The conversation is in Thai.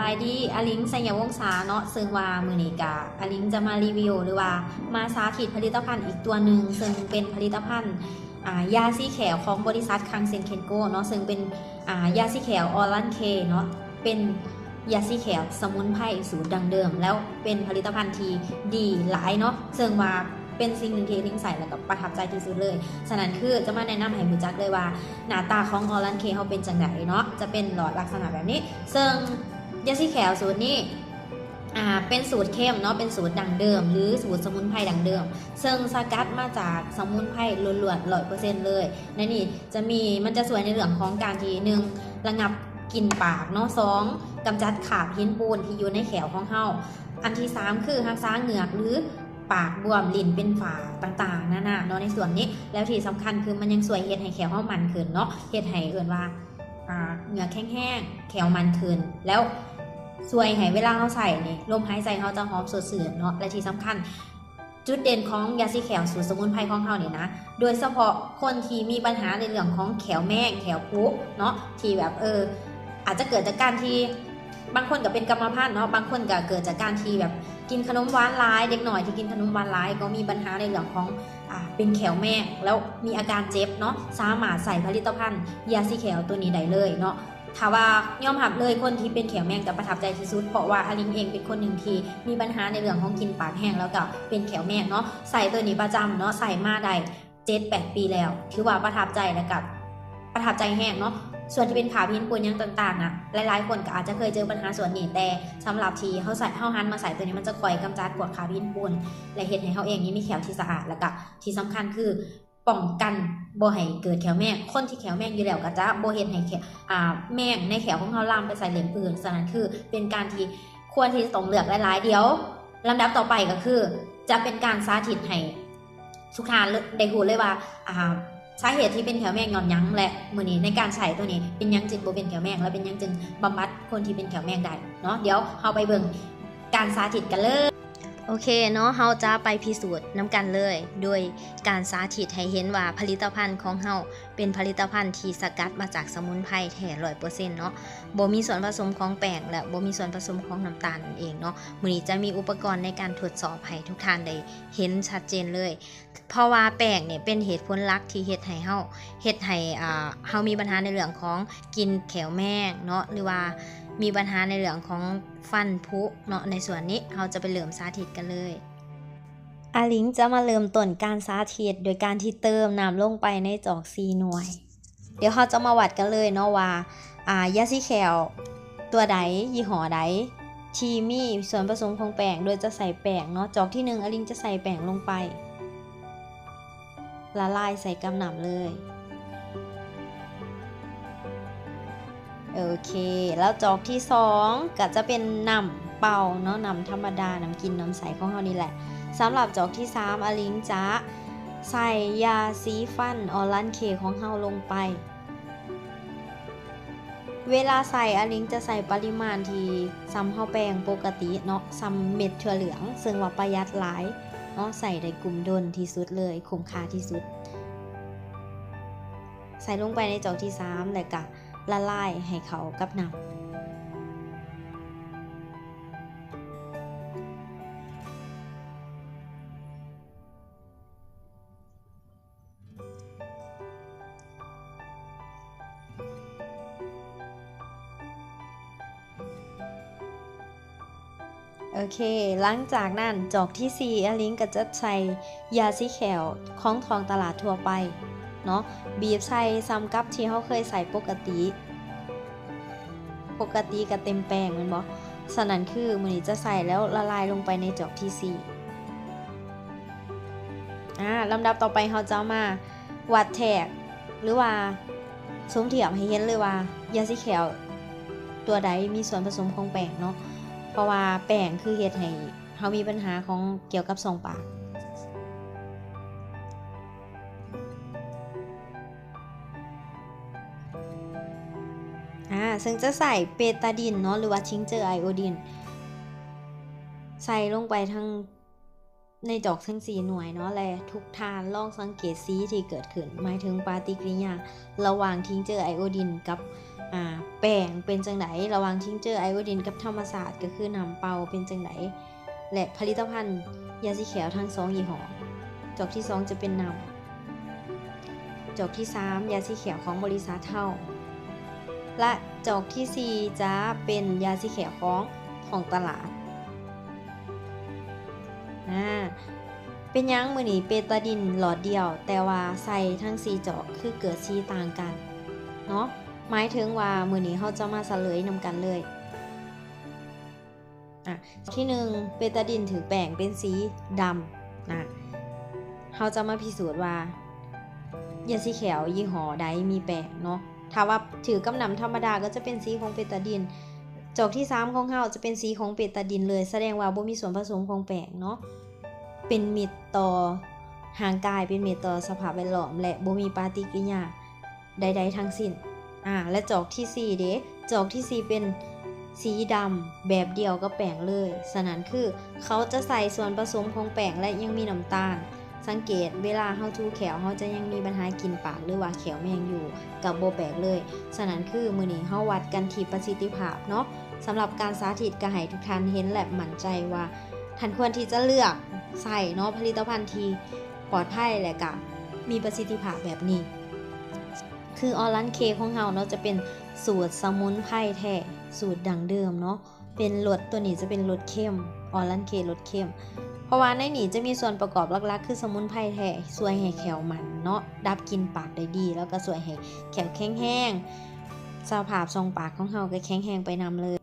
ายดีอลิงสัญญาวงศาเนาะซึ่งว่ามือนี้กะอลิงจะมารีวิวหรือว่ามาสาธิตผลิตภัณฑ์อีกตัวหนึ่งซึ่งเป็นผลิตภัณฑ์ยาสีแขวของบริษัทคังเซนเคนโกเนาะซึ่งเป็นยาสีแขวออรันเคเนาะเป็นยาสีแขวสมุนไพรสูตรดังเดิมแล้วเป็นผลิตภัณฑ์ที่ดีหลายเนาะซึ่งว่าเป็นสิ่งหนึ่งที่ลิงใส่แล้วก็ประทับใจที่สุดเลยฉะนั้นคือจะมาแนะนำให้ผู้จักเลยว่าหน้าตาของออรันเคเขาเป็นจังไดเนาะจะเป็นหลอดลักษณะแบบนี้ซึ่งยาสีแขวสูตรนี้เป็นสูตรเข้มเนาะเป็นสูตรดังเดิมหรือสูตรสมุนไพรดังเดิมซึ่งสกัดมาจากสมุนไพรล้วนๆ100%เลยในนี่จะมีมันจะสวยในเรื่องของการที่1ระงับกลิ่นปากเนาะ2กำจัดขาบหินปูนที่อยู่ในแขวของเฮาอันที่3คือรักษาเหงือกหรือปากบวมลิ้นเป็นฝาต่างๆนั่นน่ะเนาะในส่วนนี้แล้วที่สำคัญคือมันยังสวยเฮ็ดให้แขวเฮามันขึ้นเนาะเฮ็ดให้เอิ่นว่าเหงือกแห้งๆแขวมันขึ้นแล้วสวยให้เวลาเราใส่นี่ลมหายใจเราจะหอมสดชื่นเนาะและที่สำคัญจุดเด่นของยาสีแขวสูตรสมุนไพรของเราเนี่ยนะโดยเฉพาะคนที่มีปัญหาในเรื่องของแขวแม่งแขวพุเนาะที่แบบอาจจะเกิดจากการที่บางคนก็เป็นกรรมพันธุ์เนาะบางคนก็เกิดจากการที่แบบกินขนมหวานร้ายเด็กหน่อยที่กินขนมหวานร้ายก็มีปัญหาในเรื่องของเป็นแขวแม่งแล้วมีอาการเจ็บเนาะสามารถใส่ผลิตภัณฑ์ยาสีแขวตัวนี้ได้เลยเนาะถ้าว่ายอมรับเลยคนที่เป็นแขวแมงจะประทับใจที่สุดเพราะว่าอลิงเองเป็นคนหนึ่งที่มีปัญหาในเรื่องของกินปากแห้งแล้วก็เป็นแขวแมงเนาะใส่ตัวนี้ประจำเนาะใส่มาได้7-8 ปีแล้วถือว่าประทับใจแล้วกับประทับใจแห้งเนาะส่วนที่เป็นขาพินปูนยังต่างๆนะหลายๆคนก็อาจจะเคยเจอปัญหาส่วนนี้แต่สำหรับที่เขาหันมาใส่ตัวนี้มันจะคอยกำจัดพวกขาพินปูนและเฮ็ดให้เขาเองนี่มีแขวที่สะอาดแล้วก็ที่สำคัญคือป้องกันบ่ให้เกิดแขวแมงคนที่แขวแมงอยู่แล้วก็จะบ่เฮ็ดให้แมงในแขวของเขาลามไปใส่เหลี่ยมอื่นฉะนั้นคือเป็นการที่ควรที่จะต้องเลือกหลายๆเดี๋ยวลำดับต่อไปก็คือจะเป็นการสาธิตให้ทุกท่านได้รู้เลยว่าสาเหตุที่เป็นแขวแมงย้อนหยังและมื้อนี้ในการใช้ตัวนี้เป็นหยังจึงบ่เป็นแขวแมงและเป็นหยังจึงบำบัดคนที่เป็นแขวแมงได้เนาะเดี๋ยวเฮาไปเบิ่งการสาธิตกันเลยโอเคเนาะเฮาจะไปพิสูจน์น้ำกันเลยโดยการสาธิตให้เห็นว่าผลิตภัณฑ์ของเฮาเป็นผลิตภัณฑ์ที่สกัดมาจากสมุนไพรแท้ 100% เนาะบ่มีส่วนผสมของแป้งและบ่มีส่วนผสมของน้ำตาลนั่นเองเนาะมื้อนี้จะมีอุปกรณ์ในการทดสอบให้ทุกท่านได้เห็นชัดเจนเลยเพราะว่าแป้งเนี่ยเป็นเหตุผลหลักที่เฮ็ดให้เฮามีปัญหาในเรื่องของกินแขวแมงเนาะหรือว่ามีปัญหาในเรื่องของฟันผุเนาะในส่วนนี้เราจะไปเริ่มสาธิตกันเลยอาลิงจะมาเริ่มต้นการสาธิตโดยการที่เติมน้ำลงไปในจอก4 หน่วย เดี๋ยวเราจะมาวัดกันเลยเนาะว่ายาสีแขวตัวใดยี่ห้อใดที่มีส่วนผสมของแป้งโดยจะใส่แป้งเนาะจอกที่1อาลิงจะใส่แป้งลงไปละลายใส่กำน้ำเลยโอเคแล้วจอกที่2ก็จะเป็นน้ำเปล่าเนาะน้ำธรรมดาน้ำกินน้ำใสของเรานี่แหละสำหรับจอกที่3อลิงจะใส่ยาสีฟันออรันเคของเราลงไปเวลาใส่อลิงจะใส่ปริมาณที่ซ้ำเฮาแป้งปกติเนาะซ้ำเม็ดถั่วเหลืองซึ่งว่าประหยัดหลายเนาะใส่ได้กลุ่มดนที่สุดเลยคุ้มค่าที่สุดใส่ลงไปในจอกที่3แล้วก็ละลายให้เขากับน้ำโอเคหลังจากนั้นจอกที่4อลิงก็จะใส่ยาสีแขวของท้องตลาดทั่วไปเนาะบีบใส่ซ้ำกับที่เขาเคยใส่ปกติก็เต็มแป้งแม่นบ่ฉะนั้นคือมื้อนี้จะใส่แล้วละลายลงไปในจอกที่4ลำดับต่อไปเราจะมาวัดแทกหรือว่าสมเทียบให้เห็นเลยว่ายาสีแขวตัวใดมีส่วนผสมของแป้งเนาะเพราะว่าแป้งคือเฮ็ดให้เฮามีปัญหาของเกี่ยวกับช่องปากซึ่งจะใส่เบตาดินเนาะหรือว่าทิงเจอร์ไอโอดินใส่ลงไปทั้งในจอกทั้ง4 หน่วยเนาะและทุกท่านลองสังเกตสีที่เกิดขึ้นหมายถึงปฏิกิริยาระหว่างทิงเจอร์ไอโอดินกับ แป้งเป็นจังไดระหว่างทิงเจอร์ไอโอดีนกับธรรมศาสตร์ก็คือน้ำเปล่าเป็นจังไดและผลิตภัณฑ์ยาสีแขวทั้ง2ยี่ห้อจอกที่2จะเป็นน้ำจอกที่3ยาสีแขวของบริษัทเฮาและจอกที่4จะเป็นยาสีแขวของท้องตลาดเป็นยังมื้อนี้เปตาดินหลอดเดียวแต่ว่าใส่ทั้ง4จอกคือเกิดสีต่างกันเนาะหมายถึงว่ามื้อนี้เฮาจะมาเฉลยนำกันเลยที่1เปตาดินถือแป้งเป็นสีดำเฮาจะมาพิสูจน์ว่ายาสีแขวยี่ห้อใดมีแป้งเนาะถ้าว่าถือกำนำธรรมดาก็จะเป็นสีของเปตาดินจอกที่3ของเฮาจะเป็นสีของเปตาดินเลยแสดงว่าบ่มีส่วนผสมของแป้งเนาะเป็นมิตรต่อห่างกายเป็นมิตรต่อสภาพแวดล้อมและบ่มีปฏิกิริยาใดๆทั้งสิ้นและจอกที่4เด้จอกที่4เป็นสีดำแบบเดียวกับแป้งเลยฉะนั้นคือเขาจะใส่ส่วนผสมของแป้งและยังมีน้ำตาลสังเกตเวลาเฮาทูแขวเฮาจะยังมีปัญหากินปากหรือว่าแขวแมงอยู่กับบ่แปลกเลยฉะนั้นคือมื้อนี้เฮาวัดกันที่ประสิทธิภาพเนาะสำหรับการสาธิตก็ให้ทุกท่านเห็นและมั่นใจว่าท่านควรที่จะเลือกใส่เนาะผลิตภัณฑ์ที่ปลอดภัยและก็มีประสิทธิภาพแบบนี้คือออรันเคของเฮาเนาะจะเป็นสูตรสมุนไพรแท้สูตรดั้งเดิมเนาะเป็นรสตัวนี้จะเป็นรสเข้มออรันเครสเข้มเพราะว่าในนี้จะมีส่วนประกอบหลักๆคือสมุนไพรแท้ช่วยให้แขวมันเนาะดับกลิ่นปากได้ดีแล้วก็ช่วยให้แขวแข็งแรงสภาพทรงปากของเฮาก็แข็งแรงไปนำเลย